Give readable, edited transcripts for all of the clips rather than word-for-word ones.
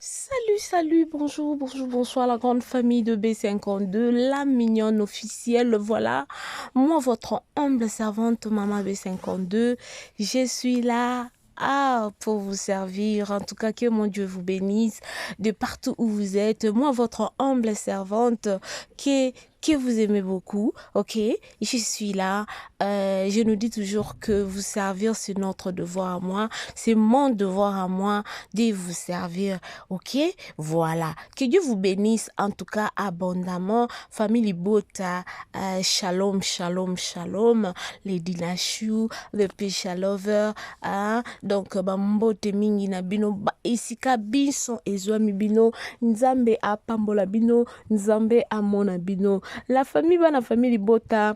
Salut, bonsoir la grande famille de B52, la mignonne officielle, voilà. Moi, votre humble servante, Maman B52, je suis là. Pour vous servir, en tout cas que mon Dieu vous bénisse de partout où vous êtes. Moi, votre humble servante que vous aimez beaucoup, ok? Je suis là. Je nous dis toujours que vous servir, c'est notre devoir à moi. C'est mon devoir à moi de vous servir. Ok, voilà. Que Dieu vous bénisse en tout cas abondamment. Famille Libota, shalom, les Dinashu, le Pesha Lover. Donc, bambote mingi na bino, isika binso ezwami bino, nzambe apambola bino, nzambe amona bino. La famille Libota.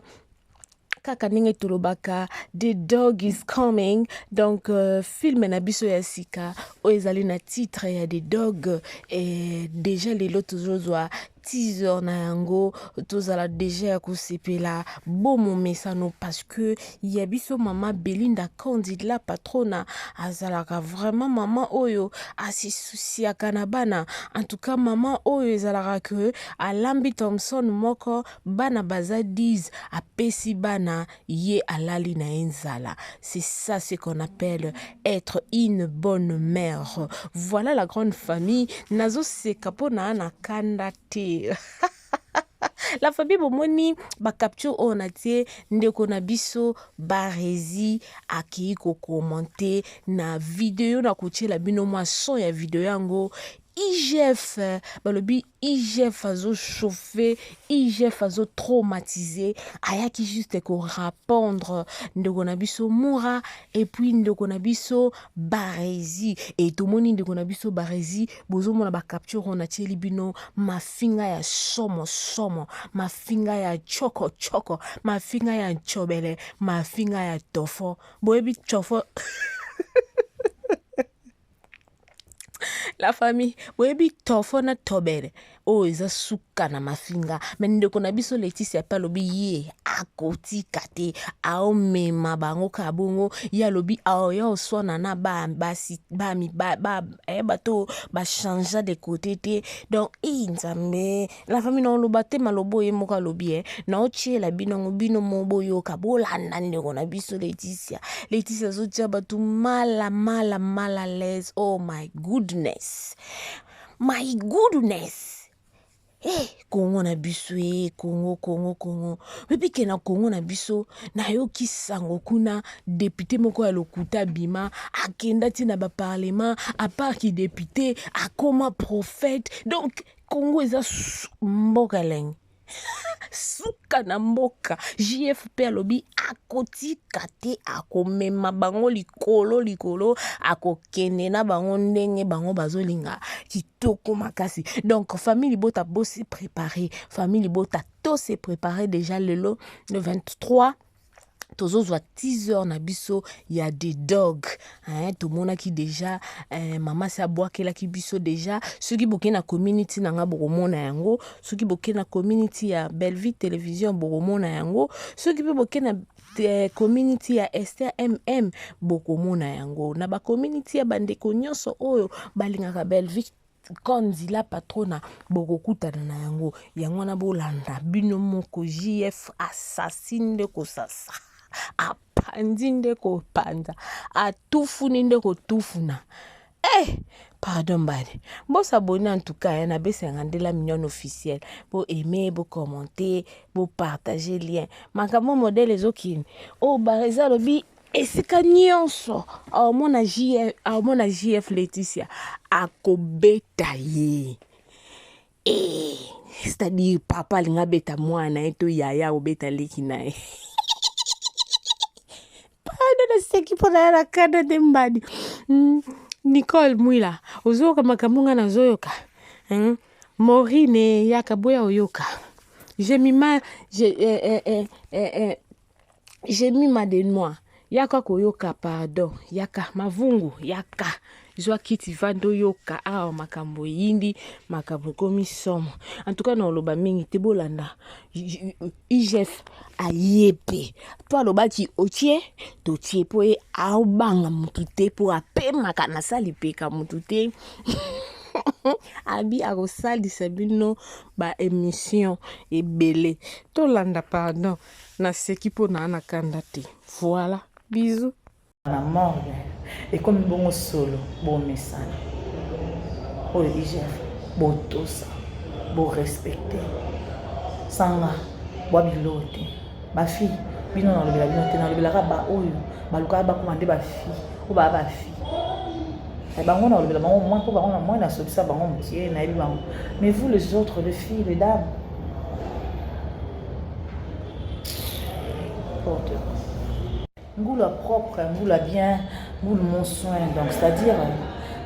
Kaka ndenge tulobaka The Dog is Coming, donc film na biso ya sika oyo ezali na titre ya The Dog, et déjà lelo tozozwa teaser na yango, tozala déjà ya kosepela bomo mesano parce que ya biso mama Belinda Candide la patrona azalaka vraiment mama oyo asisusiaka na bana. En tout cas mama oyo ezalaka que alambi Thompson moko bana baza 10 apesi bana ye alali na enzala. C'est ça ce qu'on appelle être une bonne mère. Voilà la grande famille. Nazo seka pona na kanda te. La famille bomoni ba capture on a tie ndeko na biso barezi aki ko commenter na vidéo na kotiela bino mwa son ya vidéo yango. IGF, balobi IGF azo chauffé, IGF azo traumatisé, ayaki juste ko répondre ndeko na biso Moura et puis ndeko na biso barezi, et tout moni ndeko na biso barezi bozo mona ba capture on a tieli bino mafinga ya somo, mafinga ya choko, mafinga ya nchobele, mafinga ya tofo, boyebi tofo. La famille, boyebi tofo na tobele o eza suka na mafinga, mais ndeko na biso Laetitia pa lobi ye akoti kate ao mema bango kabongo ya lobi ao ya oswana na basi bami bato ba changer de côté te. Donc nzambe la famille na loba te malobo ye moka lobi na ochiela bino moboyo kabolanda ndeko na biso Laetitia zo tia batu mala l'aise. Oh my goodness. Kongo na biso Kongo. Pepi ke na Kongo na biso na yoki sango kuna député moko ya lokuta bima akenda ti na ba parlement à part ki député akoma prophète. Donc Kongo eza mboka leng. Suka na mboka JFP alobi akoti kate akomema bango likolo akokende na bango ndenge bango bazolinga kitoko makasi. Donc famille Libota bosi préparé, famille Libota to se préparé déjà le 23 tozozwa teaser na biso ya The Dog, tout mona ki déjà mama sa boakela ki biso déjà soki boke na community na nga boromona yango, soki boke na community ya Belleville Télévision boromona yango, soki boke na community ya Esther MM bokomona yango, na ba community ya bandeko nyonso oyo balingaka Belleville Kondi la patrona bokokutana na yango na bolanda bino moko JF assassin de kosasa apandi ndeko panda atufuni ndeko tufuna. Pardon bade. Bon s'abonner en tout cas na B52 la mignonne officielle. Pour aimer, pour commenter, pour partager lien. Makamo modèle les okine. Oh bareza lobi esika nyonso. Mona JF Laetitia akobeta ye. C'est-à-dire papa linga beta mwana eto yaya obeta leki nae. Pardon seki pona la kada de mbadi. Nicole Mwila ozoka makamunga na zoyoka. Maureen yaka boya oyoka. J'ai mis ma de moi. Yaka koyoka pardon. Yaka mavungu yaka. Zwa kiti vando yoka makambo yindi makambo komi somo. En tout cas na oloba mingi te bolanda IGF ayepe to aloba ki otie to tie po aobanga mutu te po apema kana sali peka mutu te. Abi akosalisa bino ba émission ebele. Tolanda pardon. Naseki po na kanda te. Voilà. Bisous. Na morgue. Et comme bon solo, bon message. Oh IGF, bon tout ça. Bon respecter. Sanga, bo bilote. Ma fille, bino na lobela bino te na lobela ba oyo. Ba luka ba komande ba fille. O ba fille. Bango na lobela bango moins pour bango na moins na sobisa bango mutier na yebi bango. Mais vous les autres les filles, les dames. Ngoula propre, ngoula bien, ngoula mon soin. Donc c'est-à-dire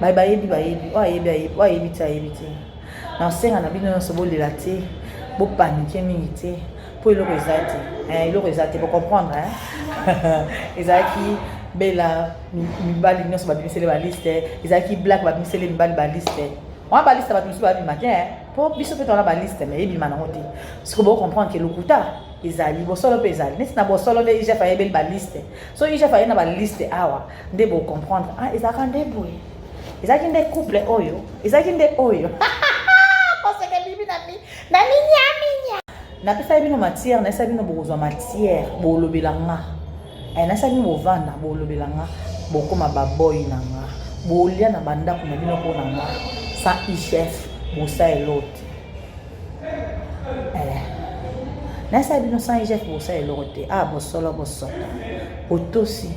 ba yebi wa yebi ta yebi te. Na senga na bino so bol de la te, bo paniquer mingi te. Pour le resate. Il le resate pour comprendre hein. Ezaki bela mibali nyonso babimisele ba liste ezaki black babimisele mibali ba liste on ba liste babimisele ba matin po biso pe tona ba liste mais ebima na ngote siko bo comprendre que lokuta ezali bo solo pe ezali nesi na bo solo ne IGF ayebeli ba liste so IGF ayena ba liste awa nde bo comprendre ah ezaka nde boye ezaki nde couple oyo ezaki nde oyo koseke bibi na minya na pesa bino matière na sabino bokozwa matière bo lobelanga nasali movanda bolobelanga bokoma baboy nanga bolia na bandako na bino ko nanga sa IGF bosa elote nasali bino sa IGF bosa elote ah bosolo bosota otosi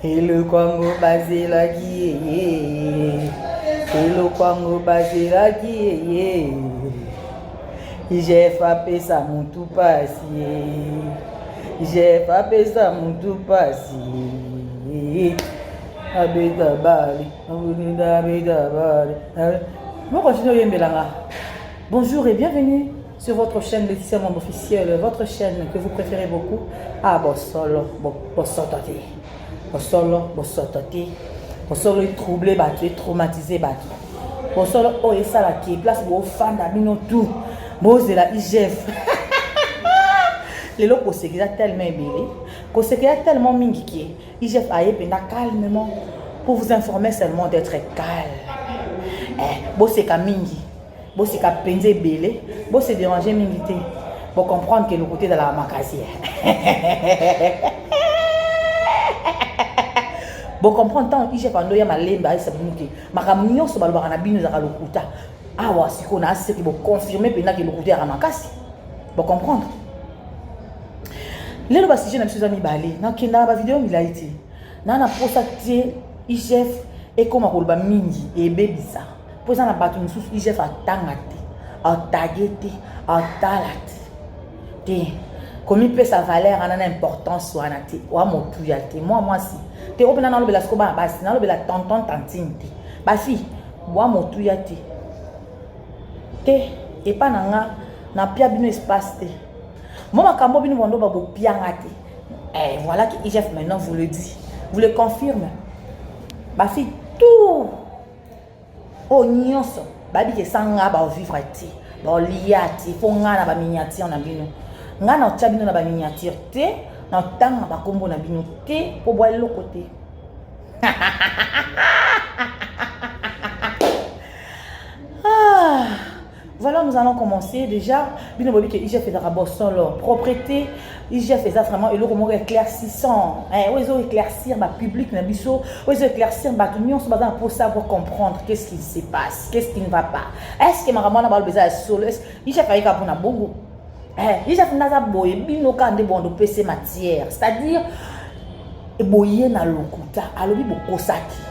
Hello Kwango bazela kiye Hello Kwango bazela kiye IGF apesa muntu pasi IGF apesa muntu pasi abeta bali abeta bali moi continue yembelanga. Bonjour et bienvenue sur votre chaîne Laetitia Mwamba officielle, votre chaîne que vous préférez beaucoup. Ah bosolo bosotati bosolo est troublé battu traumatisé battu bosolo oh et ça la qui place bo fanda bino tout Mose la IGF. Les locaux c'est tellement ébélé, c'est tellement mingi IGF a épena calmement pour vous informer seulement d'être calme. Bon c'est ka mingi, bon c'est ka penze ébélé, bon c'est déranger mingi té, pour comprendre que le côté de la makasi. Bon comprendre tant IGF ando ya malemba isa binuki, makamunyo so balwa na binu za lokuta. Ah ouais, si on a assez qui vont confirmer pendant que le côté à Makasi. Vous comprendre? Les lois si je n'ai pas mis balé. Dans la vidéo il a été. Dans la posté IGF et comme on va mingi et baby ça. Pour ça na battu une sous IGF a tangate, a taguete, a talate. Té. Comme il peut sa valeur en importance soit na té. Wa mo tuyate. Moi si. Té opena na lo bela skoba basi, na lo bela tonton tantine té. Ba fi, wa mo tuyate. Et pas na pia bino espace te. Moi ma kambo bino bondo ba bo pia ngate. Voilà que IGF maintenant vous le dit. Vous le confirme. Ba fi tout. Oh nyonso, ba bi ke sanga ba vivre ti. Ba liati, fo nga na ba miniature na bino. Nga na tia bino na ba miniature te, na tanga ba kombo na bino te po boile le côté. Voilà, nous allons commencer déjà. Bien entendu que IGF fait d'abord solo propreté. IGF fait ça vraiment et le comment éclaircissant. Ils ont éclaircir ma public na biso. Ils ont éclaircir ma union pour savoir comprendre qu'est-ce qui se passe, qu'est-ce qui ne va pas. Est-ce que ma maman n'a pas besoin de solo? IGF a eu qu'à pour na bongo. IGF n'a pas boye bino quand de bon de PC matière. C'est-à-dire boye na lokuta. Alobi bokosaki.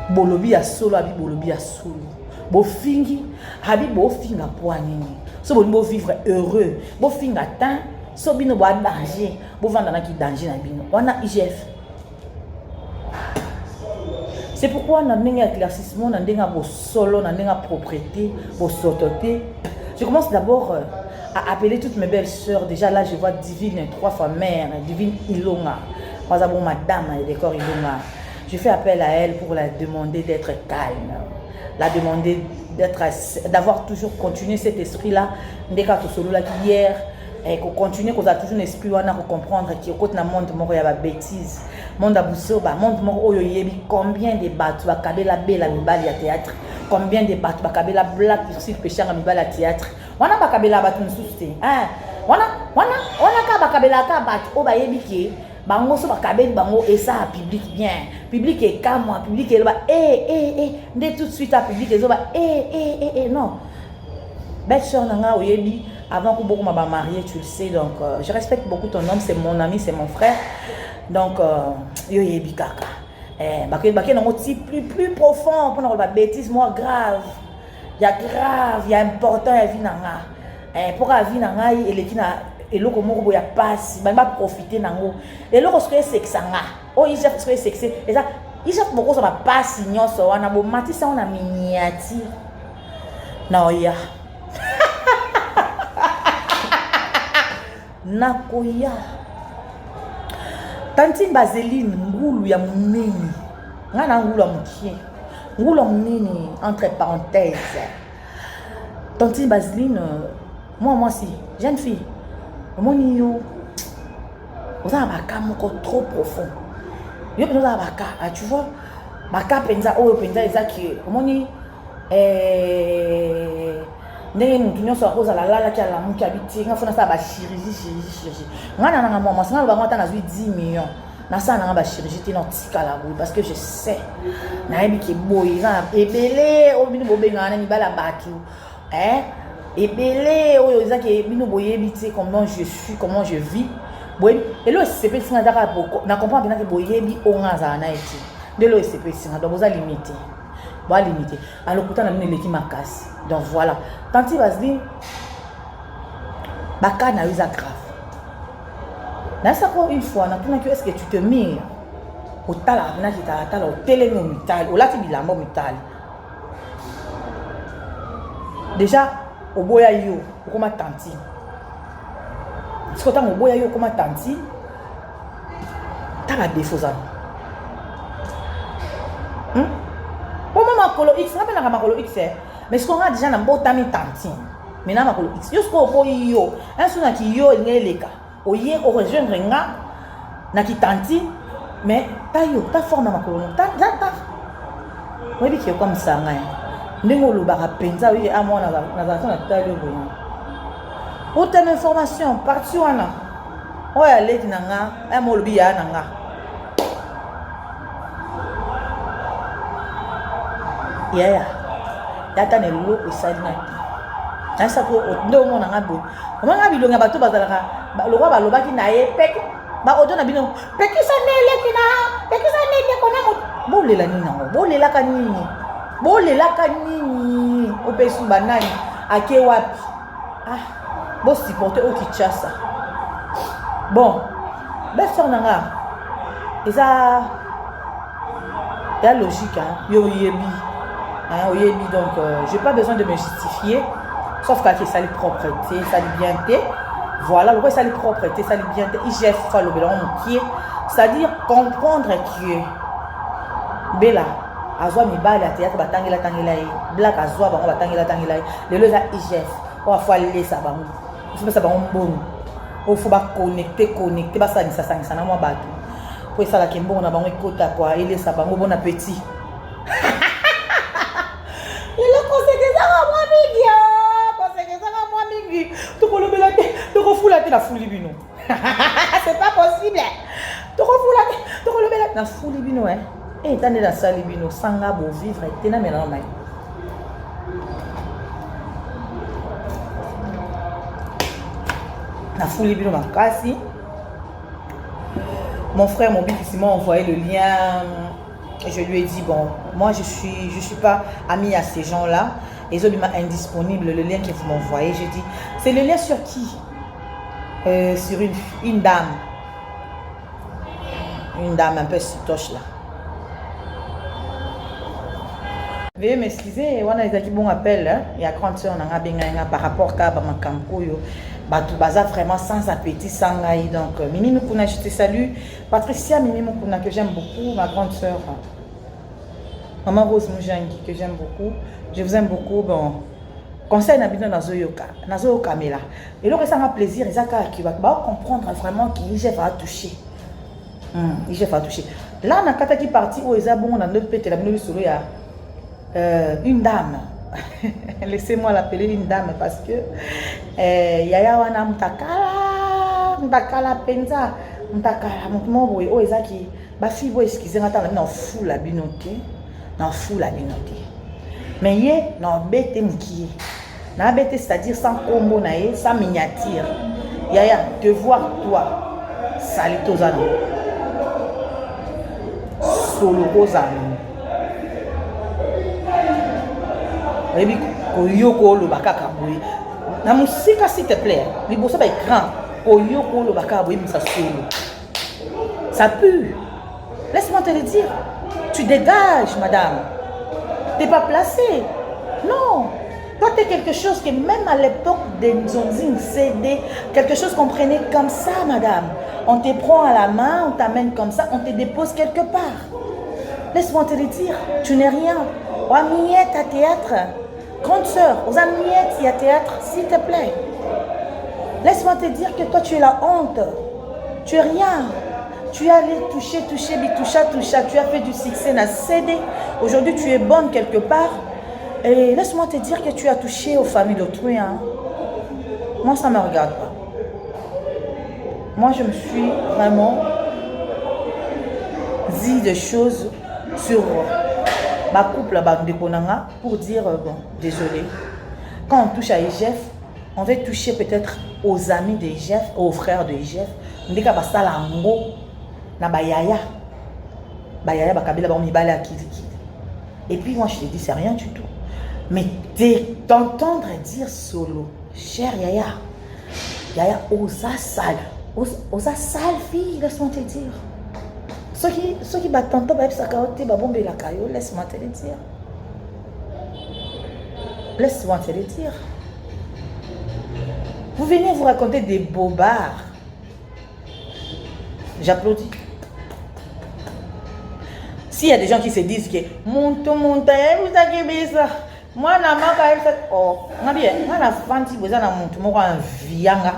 Bolobi ya solo abi bolobi ya solo. Bo fingi habi bo finga poani so bo vivre heureux bo finga tant so bino bo danger bo vanda na ki danger na bino wana IGF. C'est pourquoi na ndenga éclaircissement na ndenga bo solo na ndenga propreté bo sototé. Je commence d'abord à appeler toutes mes belles sœurs. Déjà là je vois Divine 3 fois mère, Divine Ilonga, moi bon madame et décor Ilonga. Je fais appel à elle pour la demander d'être calme. La demander d'avoir toujours continué cet esprit-là. Ndeka Tosolo là hier, et qu'on continue qu'on a toujours un esprit on a comprendre qui au côté na monde moko ya ba bêtise monde abuso ba monde moko oyo yebi combien de bateaux ba kabela bela mibali ya théâtre combien de bateaux ba kabela black sur péché na mibali ya théâtre wana ba kabela bateau nsuste hein wana ka ba kabela ka bateau o ba yebi ke bango so ba kabeli bango et ça public bien public et kamwa public et ba dès tout de suite à public et ba non belle sœur nanga oyebi avant que beaucoup m'a marié, tu le sais, donc je respecte beaucoup ton homme, c'est mon ami, c'est mon frère. Donc, yo yebi kaka. Baké non plus profond pour la bêtise moi grave. Il y a grave, il y a important la vie nanga. Pour la vie nanga et les kina et l'eau comme on ya passe, bah profiter nango. Et l'eau ce que c'est que ça nga. Oh il cherche ce que c'est que c'est. Et ça il cherche beaucoup ça va pas signon ça on a beau mati ça on a miniature. Non ya. Nakoya Tantine Baseline ngulu ya munene ngana ngulu ya mukie ngulu ya munene entre parenthèses Tantine Baseline moi si jeune fille moni yo oza baka moko trop profond yo pena baka tu vois baka penza oyo penza ezaki moni ndenge mutu nyonso akozala lalaki ala muki abiti nga fona sa ba chirurgie ngana nanga mama sanga ba ngata nazwi 10 millions na sa nanga ba chirurgie te na tika la boule parce que je sais na yebi ke boy na ebele o bino bobenga na mibala batu ebele oyo ezaki bino boyebi te comment je suis comment je vis boy elo sepe singa daka boko na comprendre bien que boyebi ongaza na eti de lo sepe singa donc vous a limité limité alors pourtant na mine leki makasi donc voilà tanti Baseline baka na usa grave na ça pour une fois na tuna que est-ce que tu te mires au tala na ki tala au télé no mital au lati bilamba mital déjà au boya yo comme tanti ce que tant au boya yo comme tanti tala défaut ça Makolo X, on appelle la Makolo X, mais ce qu'on a déjà dans botami tantine. Maintenant Makolo X, yo sko po yo, un sona ki yo ngeleka. Oye o rejoindre nga na ki tantine, mais ta yo, ta forme Makolo, ta. Oui bi comme ça nga. Ndenge lo ba penza oui a moi na za na ta yo boya. Autant d'informations partout wana. Oya leki na nga, a mo lo bi ya na nga. Yeah, yata ne lo esalina na sa ko ndo mo na ngabo mo ngabi lo ngaba to bazalaka lo kwa balobaki na ye peki ba odo na bino peki sa nele kina peki sa nele kona mo bolela nini nango bolela ka nini o pesu banani ake wapi bo supporter o Kinshasa bon belle nanga eza ya logique yo yebi oyebi donc j'ai pas besoin de me justifier sauf que ça les propreté ça les bienté voilà le quoi ça les propreté ça les bienté IGF fa le belon qui c'est-à-dire comprendre que bela azwa mibali ya théâtre batangela black azwa bango batangela le le za IGF o fa lesa bango faut ça bango mbonu o faut ba connecter ba ça na moi bato pour ça la kembo na bango ekota kwa elesa bango bon appétit. La foule bino. C'est pas possible. Tu refoula la foule bino et t'as dans salle bino sanga bo vivre et t'es na maintenant mai. La foule bino makasi. Mon frère mon biki m'a envoyé le lien. Je lui ai dit bon, moi je suis pas amie à ces gens-là. Ils ont mis indisponible le lien que vous m'envoyez. J'ai dit c'est le lien sur qui? Sur une dame un peu toche là. Veuillez m'excuser, on a des bon appel, il y a grande soeur par rapport à Bamakamkoyo, Baza vraiment sans appétit, sans gaï. Donc Mimi Mukuna, je te salue. Patricia Mimi Mukuna que j'aime beaucoup, ma grande soeur. Maman Rose Moujangi que j'aime beaucoup. Je vous aime beaucoup. Bon, conseil na bino nazo kamela et donc ça m'a plaisir et ça qui va comprendre vraiment qu'il va toucher il va toucher là na kata qui parti où eza bon na notre pete la bino solo ya une dame laissez-moi l'appeler une dame parce que yaya wana mtakala penza mtakala mutumo boy o eza ki ba fi bo excusez ngata na fou la binoté na fou la binoté mais ye na bete mkiye na bete c'est-à-dire sans combo na ye sans miniature yaya te voir toi salitozana solo kozana ebi koyoko lo bakaka boy na musika s'il te plaît liboso ba écran koyoko lo bakaka boy misa solo ça pue. Laisse-moi te le dire. Tu dégages, madame. Tu n'es pas placée. Non. Toi, tu es quelque chose que même à l'époque des Zonzing CD, quelque chose qu'on prenait comme ça, madame. On te prend à la main, on t'amène comme ça, on te dépose quelque part. Laisse-moi te le dire. Tu n'es rien. Aux amiettes à théâtre. Grande sœur, aux amiettes il y a théâtre, s'il te plaît. Laisse-moi te dire que toi, tu es la honte. Tu es rien. Tu es allé toucher, bitoucha. Tu as fait du succès na CD. Aujourd'hui, tu es bonne quelque part. Et laisse-moi te dire que tu as touché aux familles d'autrui. Hein. Moi, ça ne me regarde pas. Moi, je me suis vraiment dit des choses sur ma couple pour dire, bon, désolé. Quand on touche à Egef, on va toucher peut-être aux amis d'Egef, aux frères d'Egef. On dit qu'il y a na bayaya bakabila ba mibala akiliki. Et puis moi je te dis c'est rien du tout. Mais t'entendre dire solo, cher Yaya osa sale fille, laisse-moi te dire. Ceux qui battent tonton ba ça kaote ba bombe la kayo, laisse-moi te le dire. Laisse-moi te le dire. Vous venez vous raconter des bobards. J'applaudis. S'il y a des gens qui se disent que moi na maka oh bien na fanti boza na muntu moko en vianga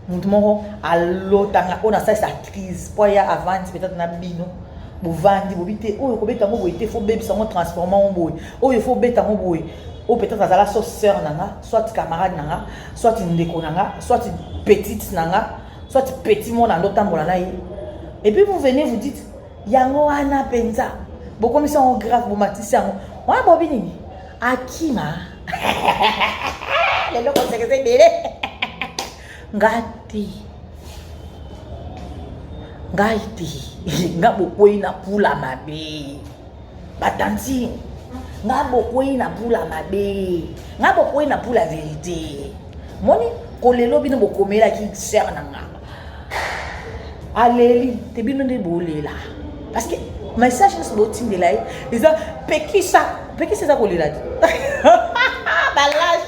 muntu moko alotanga ona ça crise pour ya avance peut-être na bino bovandi bobite oyo kobeta ngo boite faut bebisa ngo transformer ngo boy oyo faut beta ngo boy ou peut-être azala soit sœur nanga soit camarade nanga soit ndeko nanga soit petite nanga soit petit monde en otambola na ye et puis vous venez vous dites yango wana penza beaucoup sont grave vous matissez yango wa bobini akima le loko sekese bele ngati ngabo koina pula mabe batanzi ngabo koina pula mabe ngabo koina pula vérité moni kolelo bino bokomela ki sœur nanga aleli te bino de bolela parce que message n'est pas de là ils ont peki ça kolela balage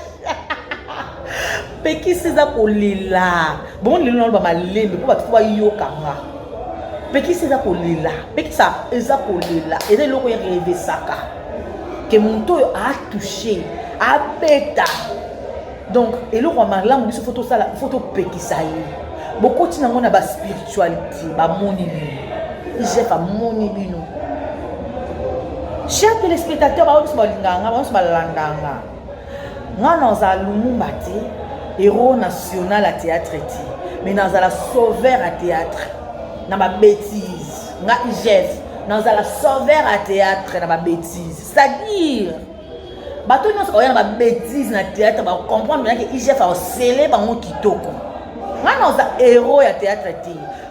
peki ça kolela bon le nom ba malembe ko ba twa yokanga peki ça kolela peki ça eza kolela et le loko ya rêver saka que mon to a touché a beta donc et le roi malamu biso photo ça la photo peki ça y beaucoup tina ngona ba spiritualité ba moni j'ai pas moni bino chers téléspectateurs ba on ba landanga ngana za lumumba te héros national à théâtre ti mais dans la sauveur à théâtre na ba bêtise nga Egef dans la sauveur à théâtre na ba bêtise c'est-à-dire bato nyonso oya na ba bêtise na théâtre ba comprendre que Egef a scellé ba mo kitoko. Moi, dans un héros à théâtre,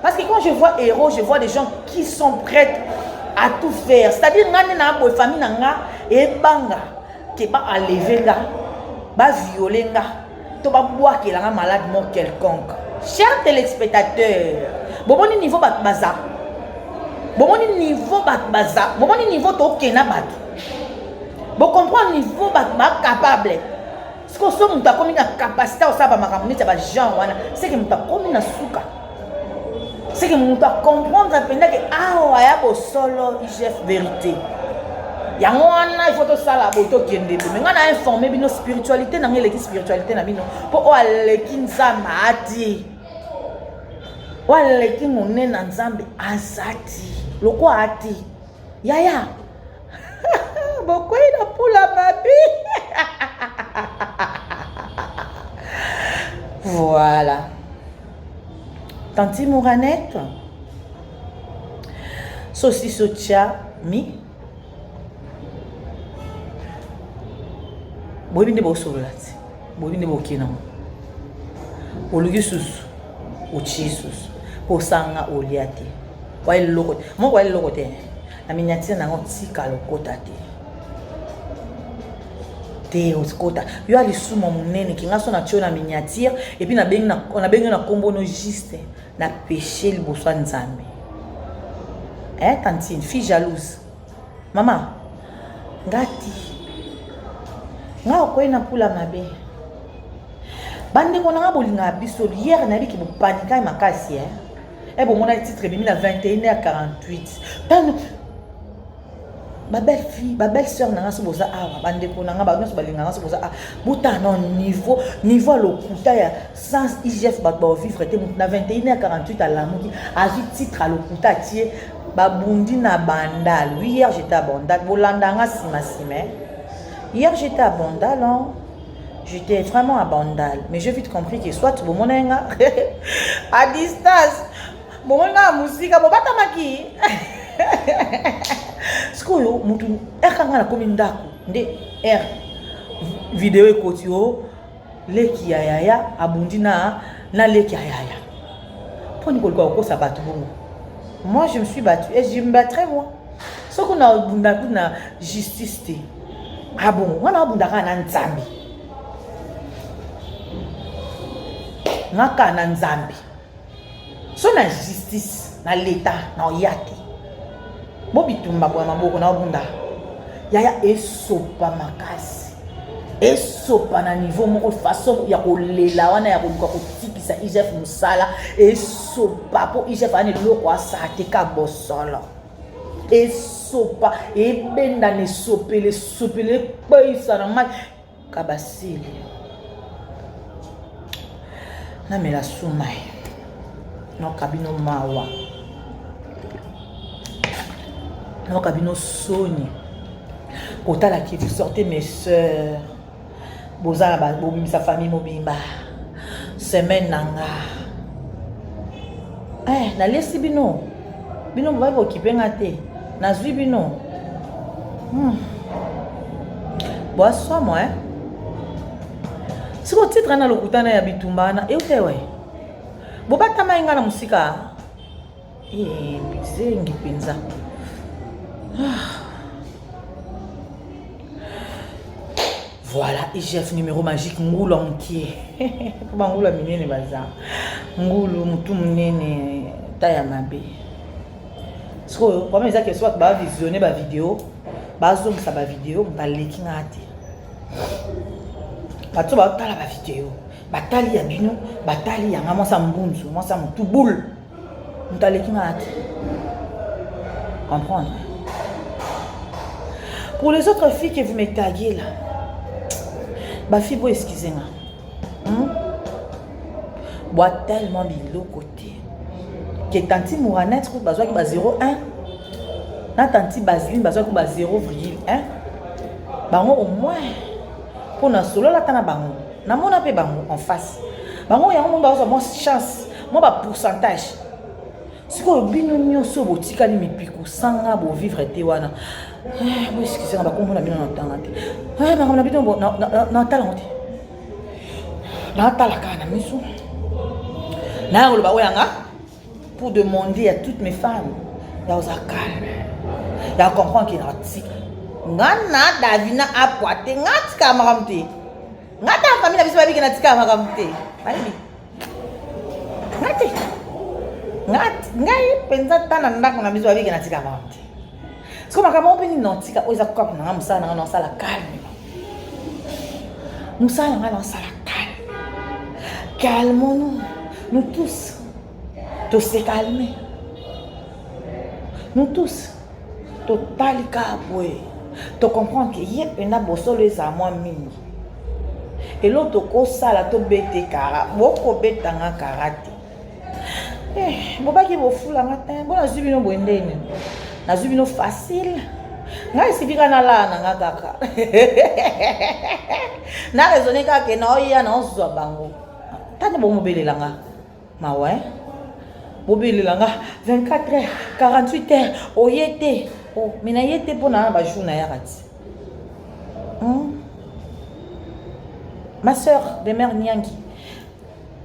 parce que quand je vois héros, je vois des gens qui sont prêts à tout faire. C'est-à-dire, nous avons famille et banga qui va enlever là, va violer là, tu vas boire qu'il a un malade mort quelconque. Chers téléspectateurs, bon niveau bat baza, bon niveau bat baza, bon niveau to kena bat. Bon comprendre niveau bat capable. Ce que nous avons comme une capacité à savoir ma gens, c'est que nous avons comme une souka. C'est que nous avons comprendre que ah ouais solo Egef vérité. yango wana il faut to sala boto kende mais ngana informer bino spiritualité na ngele ki spiritualité na bino po o aleki nzambe ati o aleki ngone na nzambe azati loko ati yaya boko ina pula babi voilà tanti Mouranette sosi sotia mi boyebi nde bosolola ti boyebi nde bokena mo oluki susu otie susu mpo osanga olia te waye leloko te moko waye leloko te na miniatire nango tika lokota te okota yo alisuma monene kinga so na tio na miniatire epuis nabengi na kombo no juste na péché liboso ya nzambe tantine fille jalouse mama ngati nga okoyi na pula mabe bandeko nanga bolinga biso hier na biki bopanika makasi bomona titre bimi na 21h48 tano ma belle fille ma belle sœur nanga so boza awa bandeko nanga ba nyonso balinga nanga so boza buta na niveau lokuta ya sans IGF ba vivre te na 21h48 alamuki azu titre lokuta tie babundi na bandal. Oui, hier j'étais à Bandal. Bolandanga sima. Hier j'étais à Bandal. Hein. J'étais vraiment à Bandal. Mais j'ai vite compris que soit bon mon à distance. Bon mon musique bon batamaki. Skoyo mutu ekanga na komi ndako nde vidéo ekotio leki ya yaya abundi na leki ya yaya. Poni kolika kosa batu bongo. Moi, je me suis battue et je me battrai moi. Ce qu'on a na justice. Ah bon, on a bundaka na nzambi. Ngaka na nzambi. So na justice na l'état na yate. Bobitumba kwa maboko na bunda. Yaya esopa makasi. Esopa na niveau moko façon ya kolela wana ya koluka kotikisa IGF musala esopa po IGF ane loko asate ka bosolo esopa ebenda ne sopele paisa na mai kabasili na mela sumai no kabino mawa no kabino soni kotala ki vous sortez mes sœurs bozala ba sa famille mobimba semaine nanga na lesi bino ba occupé ngate na zui bino boisson moi siko titre na lokutana ya bitumbana eutewe bobata mainga na musika bizengi penza voilà, IGF numéro magique Ngulu entier. Pour Ngulu minene bazar. Ngulu mutu munene taya mabe. So, comme ça que soit ba visionner ba vidéo, ba zoom sa ba vidéo, ba leki ngati. Ba to ba tala ba vidéo. Ba tali ya bino, ba tali ya ngamo sa mbunzu, mo sa mutu boule. Mutaleki ngati. Comprendre. Pour les autres filles que vous me taguez là. Ba fille bo excusez-moi. Bois tellement bilo côté. Que tanti Mouranette ko bazwa ki ba 0,1. Na tanti Baseline bazwa ko ba 0,1. Bango au moins pour na solo la tana bango. Na mona pe bango en face. Bango ya mo bazwa mo chance, mo ba pourcentage. Siko bino nyoso botika ni mipiku sanga bo vivre te wana. Bo excusez-moi ba komona bino na tanga te. Ba komona bino na tala te. Na tala kana miso. Na ngolo ba oyanga pour demander à toutes mes femmes ya oza calme. Ya comprendre qu'il na tika. Ngana Davina apoate ngatika makamte. Ngata famille na biso ba bikena tika makamte. Bali. Ngati. Ngai penza tana ndako na biso ba bikena tika makamte. C'est comme quand on peut non tika oza kwa na musala na sala calme. Musala na sala calme. Calmons-nous. Nous tous se calmer. Nous tous total capoué. Tu comprends que y a un abosolo les à moi mini. Et l'autre ça la to bête kara, beaucoup bête dans un karaté. Eh, boba qui vous fout la matin, bon, la zubino bwendene, la zubino facile. Nga isibika na la na kaka. Na raisonner kaka na oya na ozwa bango. Tani bo mobelela nga. Ma ouais. Mobelela nga 24 heures, 48 heures, oyete. Oh, mais na yete pona ba jour na yakati. Ma soeur de mère Nyangi,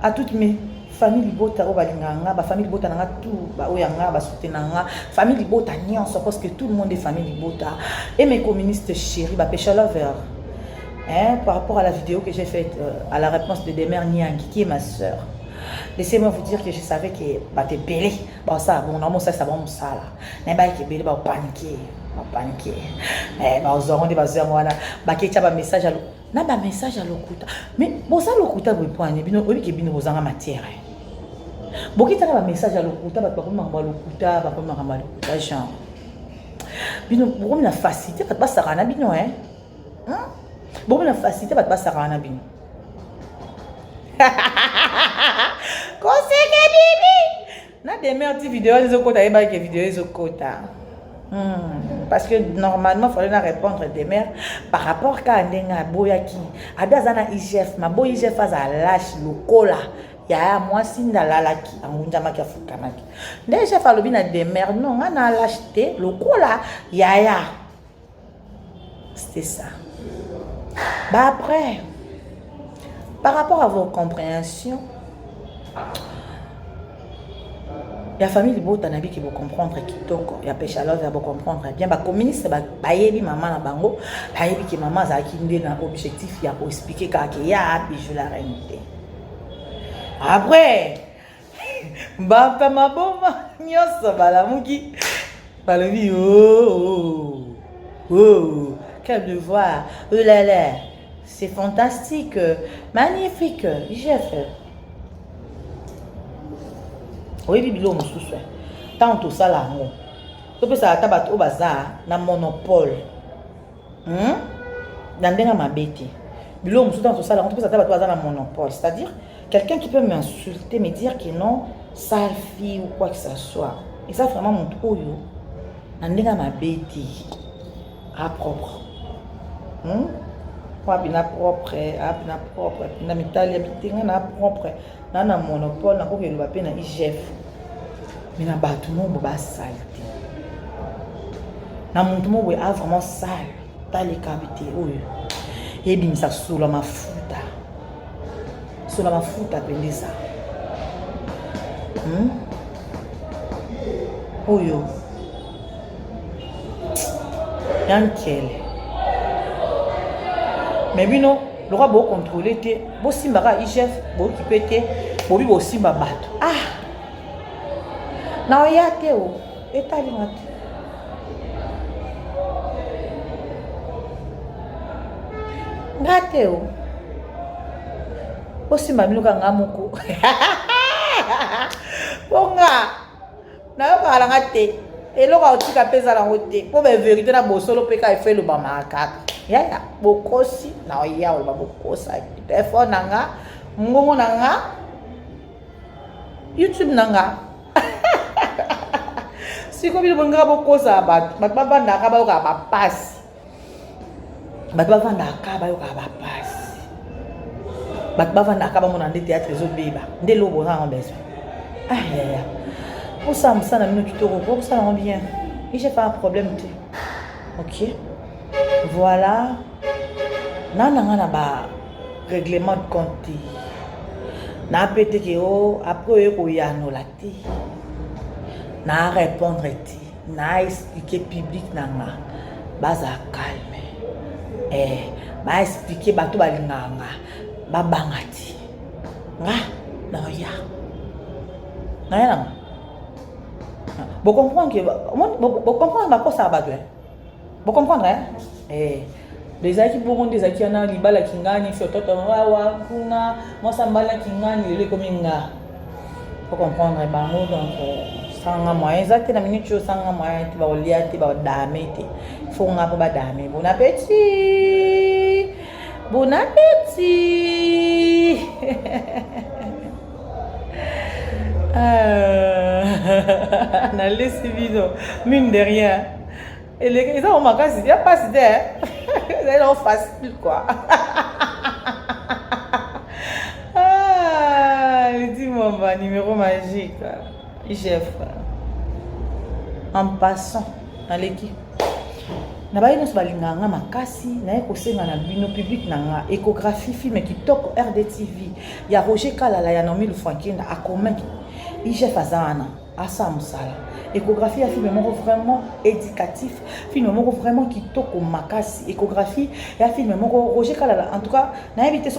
à toutes mes familles libota au balinganga, ba famille libota nanga tout, ba oyanga, ba soutenanga, famille libota nyonso parce que tout le monde est famille libota. Et mes communistes chéris, ba pécha lover. Hein, par rapport à la vidéo que j'ai faite à la réponse de Demer Nyangi, qui est ma soeur. Laissez-moi vous dire que je savais que bah t'es belé. Bon ça, bon non, ça va mon ça là. Mais bah qui belé, bah paniquer. Eh bah aux oranges, bah zéroana, bah qui t'a message à l'eau. Na ba message à l'okuta. Mais bon ça l'okuta vous poigne, bino obi ke bino bozanga matière. Bon qui t'a ba message à l'okuta, bah comme mamba l'okuta, bah comme mamba l'okuta genre. Bino bon la facilité, pas ça rana bino hein. Bon la facilité, pas ça rana bino. Conseil bibi. Na des merdes vidéos les okota et ba ke vidéo les okota. Parce que normalement il fallait répondre des mères par rapport à ndenga boyaki adazana IGF ma boy IGF aza lâche lokola ya moi sinda lalaki angunja maki afukamaki déjà falobi na des mères non na lâche te lokola ya c'était ça. Bah après par rapport à vos compréhensions, la famille de Botanabi qui va comprendre qui toko, ya pécha love va comprendre bien ba communiste ba yebi maman na bango, ba yebi ki maman za ki ndé na objectif ya pour expliquer ka ki ya bijou la reine. Après ba pa ma bomba nyoso bala muki balobi quel devoir, oh là là, c'est fantastique, magnifique, j'ai fait. Oui, bibilo mosusu. Tant tout ça là, non. Tu peux ça tabac au bazar, na monopole. Dans ma bête. Bilo mosusu tant tout ça là, on peut ça tabac au bazar na monopole. C'est-à-dire quelqu'un qui peut m'insulter, me dire que non, sale fille ou quoi que ce soit. Et ça vraiment mon oyo. Dans ma bête. À propre. Bina propre, bina propre, bina mitali habité na propre, na monopole, na ko ke lo ba pe na IGF. Mina batu mo ba sale. Na muntu mo a vraiment sale, tali kabité oyo. Et bim sa sula mafuta. Sula mafuta pendeza. Oyo. Yankele. Mais bino le roi beau contrôler te beau simbara IGF beau occuper te beau bi simba bato na oya te o etali mate ngate o beau simba bino ka ngamuko bonga na yo kala ngate eloko otika pesa la hote pour be vérité na bosolo pe ka fait le bama kaka ya bokosi na oya o babokosa téléphone nanga ngongo nanga YouTube nanga siko bino bonga bokosa bat bavanda ka ba ka ba pass bat bavanda ka ba ka ba pass bat bavanda ka ba mona ndete ya trésor beba nde lobo na besoin ya pour ça na mino kitoko pour ça on bien et j'ai pas un problème tu OK. Voilà. Nana ba règlement de compte. Na pété que après ko ya no lati. Na répondre ti, na expliquer public nanga. Baza calme. Ba expliquer bato balinganga. Ba bangati. Nga na ya. Na ya. Vous comprenez que vous comprenez ma cosa ba vous comprenez des aki bongo des aki na libala kingani fiototo wa kuna mosa mbala kingani le kominga vous comprendre bango donc sanga moyen exacte na minute yo sanga moyen te ba olia te ba dame te faut nga ba dame bon appétit bon appétit na laissé vide mine de rien et les gens ont marqué c'est pas c'était c'est non facile quoi dis-moi ma numéro magique chef en passant dans l'équipe na ba ino balinganga makasi na ekosenga na bino public nanga échographie film kitoko RDTV ya Roger Kalala ya Nomi Lufankinda a comment chef azana asa musala échographie ya film moko vraiment éducatif film moko vraiment kitoko makasi échographie ya film moko Roger Kalala en tout cas na éviter